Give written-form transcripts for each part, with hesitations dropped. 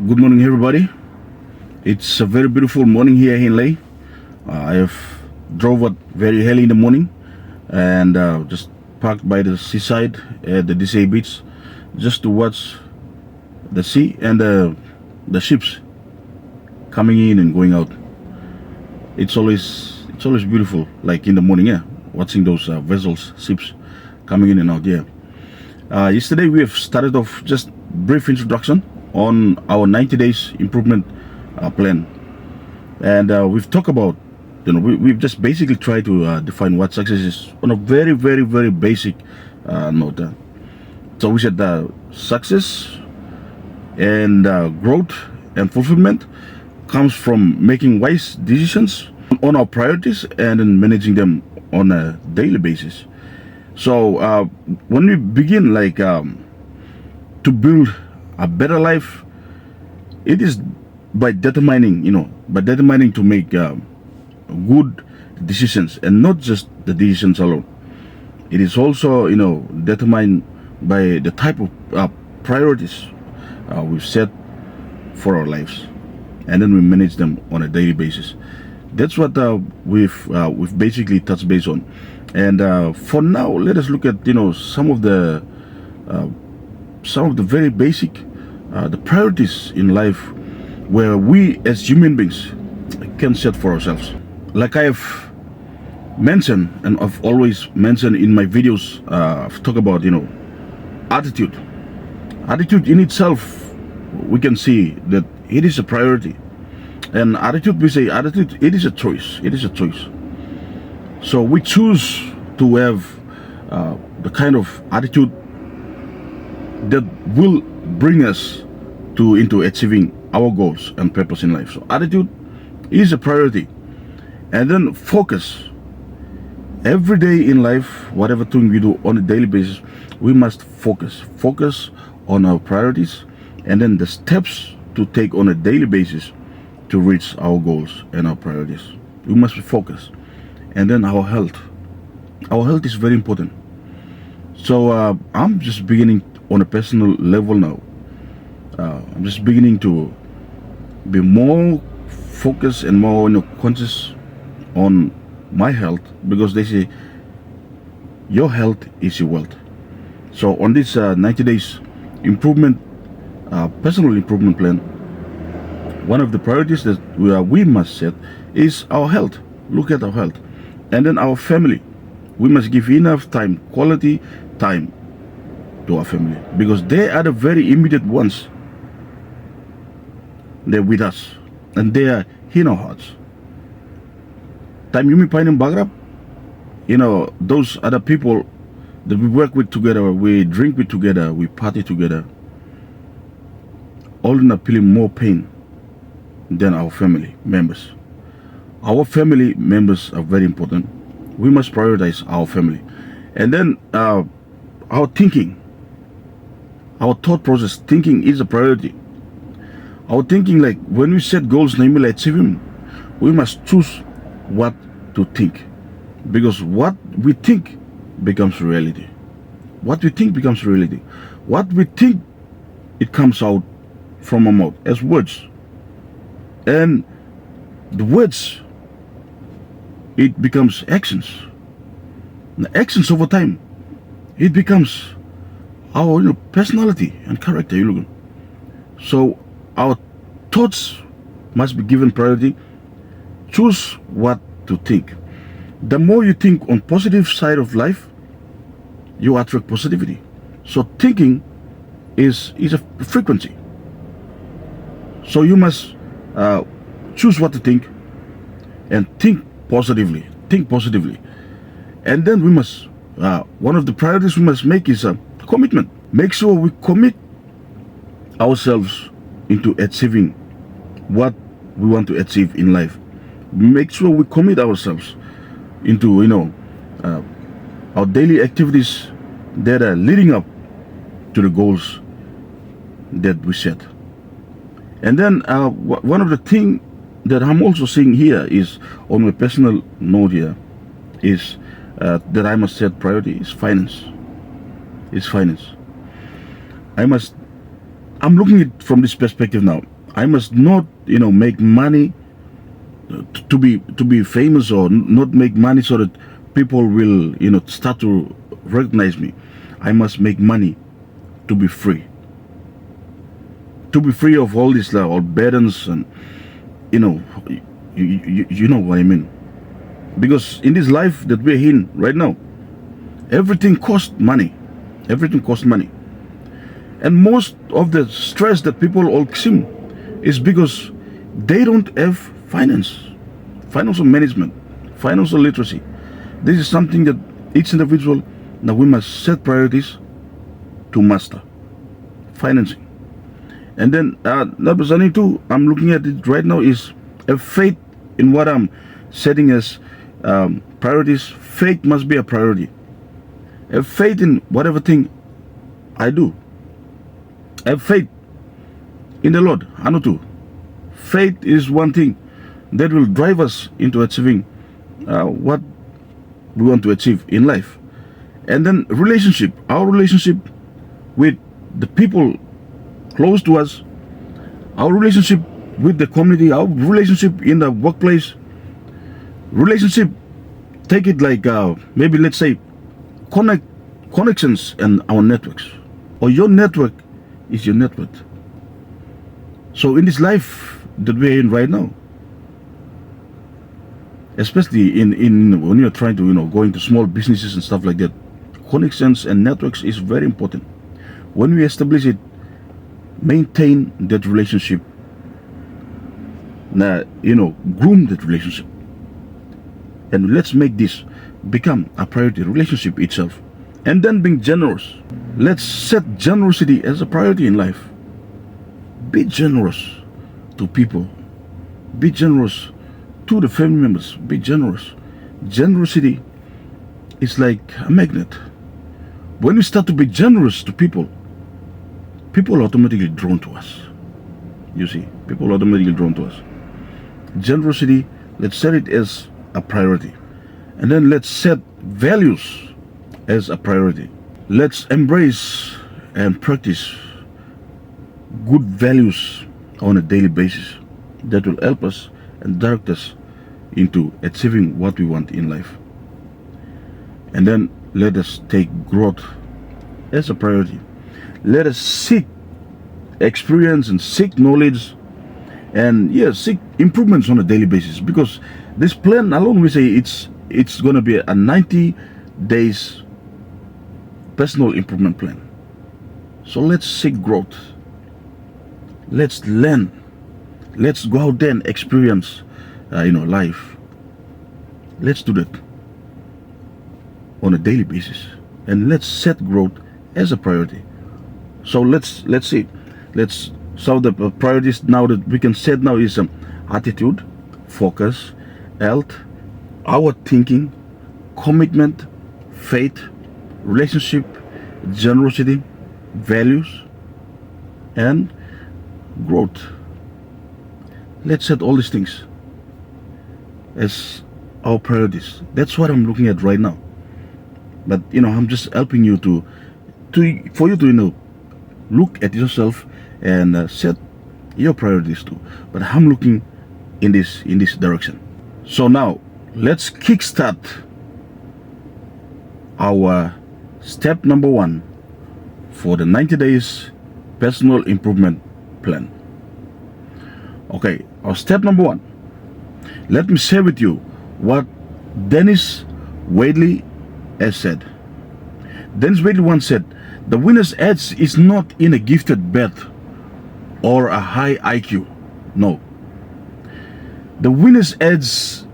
Good morning, everybody. It's a very beautiful morning here in Leh. I have drove out very early in the morning and just parked by the seaside at the DC beach just to watch the sea and the ships coming in and going out. It's always beautiful, like in the morning, yeah, watching those vessels, ships coming in and out. Yeah. Yesterday we have started off just brief introduction on our 90 days improvement plan, and we've talked about, we've just basically tried to define what success is on a very, very, very basic note. So we said success and growth and fulfillment comes from making wise decisions on our priorities and then managing them on a daily basis. So when we begin to build a better life, it is by determining to make good decisions, and not just the decisions alone. It is also determined by the type of priorities we've set for our lives, and then we manage them on a daily basis. That's what we've basically touched base on. And for now, let us look at some of the very basic the priorities in life where we as human beings can set for ourselves. Like I have mentioned, and I've always mentioned in my videos, I've talked about attitude. Attitude in itself, we can see that it is a priority. And attitude, we say attitude, it is a choice. It is a choice. So we choose to have the kind of attitude that will bring us into achieving our goals and purpose in life. So attitude is a priority. And then focus. Every day in life, whatever thing we do on a daily basis, we must focus. Focus on our priorities and then the steps to take on a daily basis to reach our goals and our priorities. We must be focused. And then our health. Our health is very important. So I'm just beginning on a personal level now. I'm just beginning to be more focused and more conscious on my health, because they say your health is your wealth. So on this 90 days improvement, personal improvement plan, one of the priorities that we must set is our health. Look at our health. And then our family. We must give enough time, quality time to our family, because they are the very immediate ones. They're with us and they are in our hearts. Time you may find in Bagrab, those other people that we work with together, we drink with together, we party together, all in a feeling more pain than our family members. Our family members are very important. We must prioritize our family. And then our thinking, our thought process, thinking is a priority. Our thinking, like when we set goals, namely achieving, we must choose what to think, because what we think becomes reality. What we think becomes reality. What we think, it comes out from our mouth as words. And the words, it becomes actions. The actions over time, it becomes our personality and character. So our thoughts must be given priority. Choose what to think. The more you think on positive side of life, you attract positivity. So thinking is a frequency. So you must choose what to think and think positively. Think positively. And then we must, one of the priorities we must make is a commitment. Make sure we commit ourselves into achieving what we want to achieve in life. Make sure we commit ourselves into our daily activities that are leading up to the goals that we set. And then one of the things that I'm also seeing here is, on my personal note here, is that I must set priority is finance. Is finance. I must I'm looking at it from this perspective now. I must not, make money to be famous, or not make money so that people will, start to recognize me. I must make money to be free. To be free of all these all burdens, and you know, you know what I mean. Because in this life that we're in right now, everything costs money. Everything costs money. And most of the stress that people all seem is because they don't have financial management, financial literacy. This is something that each individual, now we must set priorities to master financing. And then number 72, I'm looking at it right now, is a faith in what I'm setting as priorities. Faith must be a priority. Have faith in whatever thing I do. Have faith in the Lord. Anutu. Faith is one thing that will drive us into achieving what we want to achieve in life. And then relationship. Our relationship with the people close to us, our relationship with the community, our relationship in the workplace. Relationship, take it like maybe let's say connections and our networks, or your network is your network. So in this life that we're in right now, especially in when you're trying to go into small businesses and stuff like that, connections and networks is very important. When we establish it, maintain that relationship, groom that relationship, and let's make this become a priority, relationship itself. And then being generous. Let's set generosity as a priority in life. Be generous to people. Be generous to the family members. Be generous. Generosity is like a magnet. When we start to be generous to people, people are automatically drawn to us. You see, people are automatically drawn to us. Generosity, let's set it as a priority. And then let's set values as a priority. Let's embrace and practice good values on a daily basis that will help us and direct us into achieving what we want in life. And then let us take growth as a priority. Let us seek experience and seek knowledge, and seek improvements on a daily basis. Because this plan alone, we say it's going to be a 90 days personal improvement plan. So let's seek growth. Let's learn. Let's go out there and experience, life. Let's do that on a daily basis, and let's set growth as a priority. So let's see. So the priorities now that we can set now is attitude, focus, health, our thinking, commitment, faith, relationship, generosity, values, and growth. Let's set all these things as our priorities. That's what I'm looking at right now. But I'm just helping you for you to look at yourself and set your priorities too. But I'm looking in this direction. So now let's kickstart our step number 1 for the 90 days personal improvement plan. Okay, our step number 1. Let me share with you what Dennis Wadley has said. Dennis Wadley once said, "The winner's edge is not in a gifted birth or a high IQ. No. The winner's edge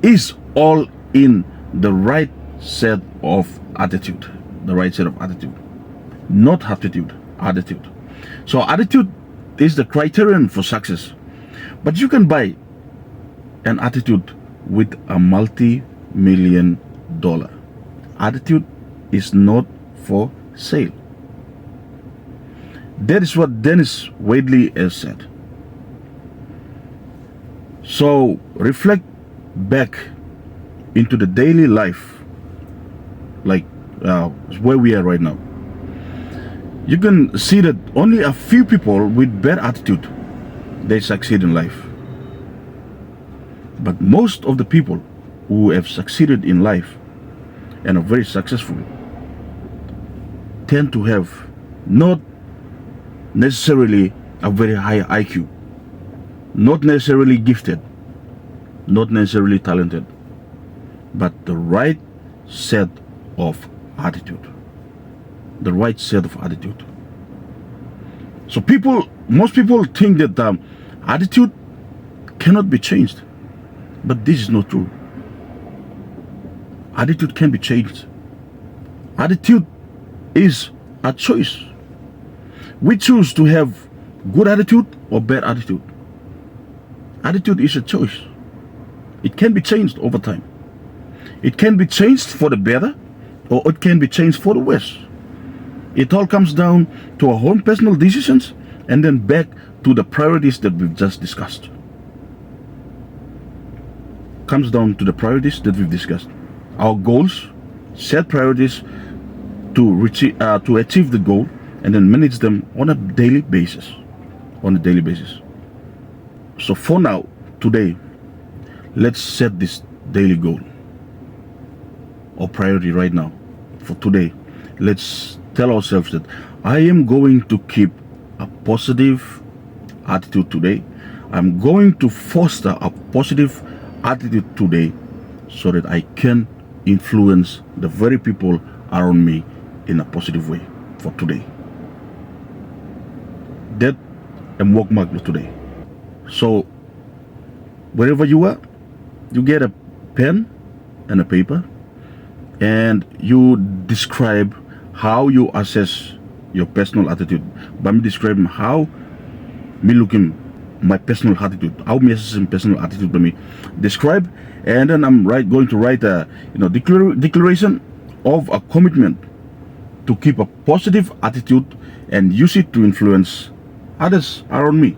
is all in the right set of attitude." The right set of attitude. Not aptitude, attitude. So attitude is the criterion for success. But you can buy an attitude with a multi-million-dollar. Attitude is not for sale. That is what Dennis Wadley has said. So reflect back into the daily life, like where we are right now. you can see that only a few people with bad attitude, they succeed in life. But most of the people who have succeeded in life and are very successful tend to have not necessarily a very high IQ, not necessarily gifted, not necessarily talented, but the right set of attitude. The right set of attitude. So most people think that attitude cannot be changed, but this is not true. Attitude can be changed. Attitude is a choice. We choose to have good attitude or bad attitude. Attitude is a choice. It can be changed over time. It can be changed for the better, or it can be changed for the worse. It all comes down to our own personal decisions and then back to the priorities that we've just discussed. Comes down to the priorities that we've discussed. Our goals, set priorities to achieve the goal, and then manage them on a daily basis. So for now, today, let's set this daily goal or priority right now. For today, let's tell ourselves that I am going to keep a positive attitude today. I'm going to foster a positive attitude today so that I can influence the very people around me in a positive way for today. That am work mark today. So wherever you are, you get a pen and a paper and you describe how you assess your personal attitude. By me describing how me looking my personal attitude, how me assessing personal attitude by me describe, and then I'm going to write a declaration of a commitment to keep a positive attitude and use it to influence others around me.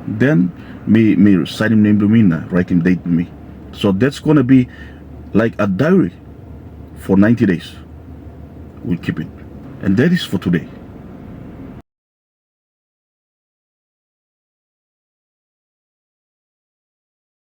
Then me signing name to me, writing date to me. So that's gonna be like a diary for 90 days. We'll keep it. And that is for today.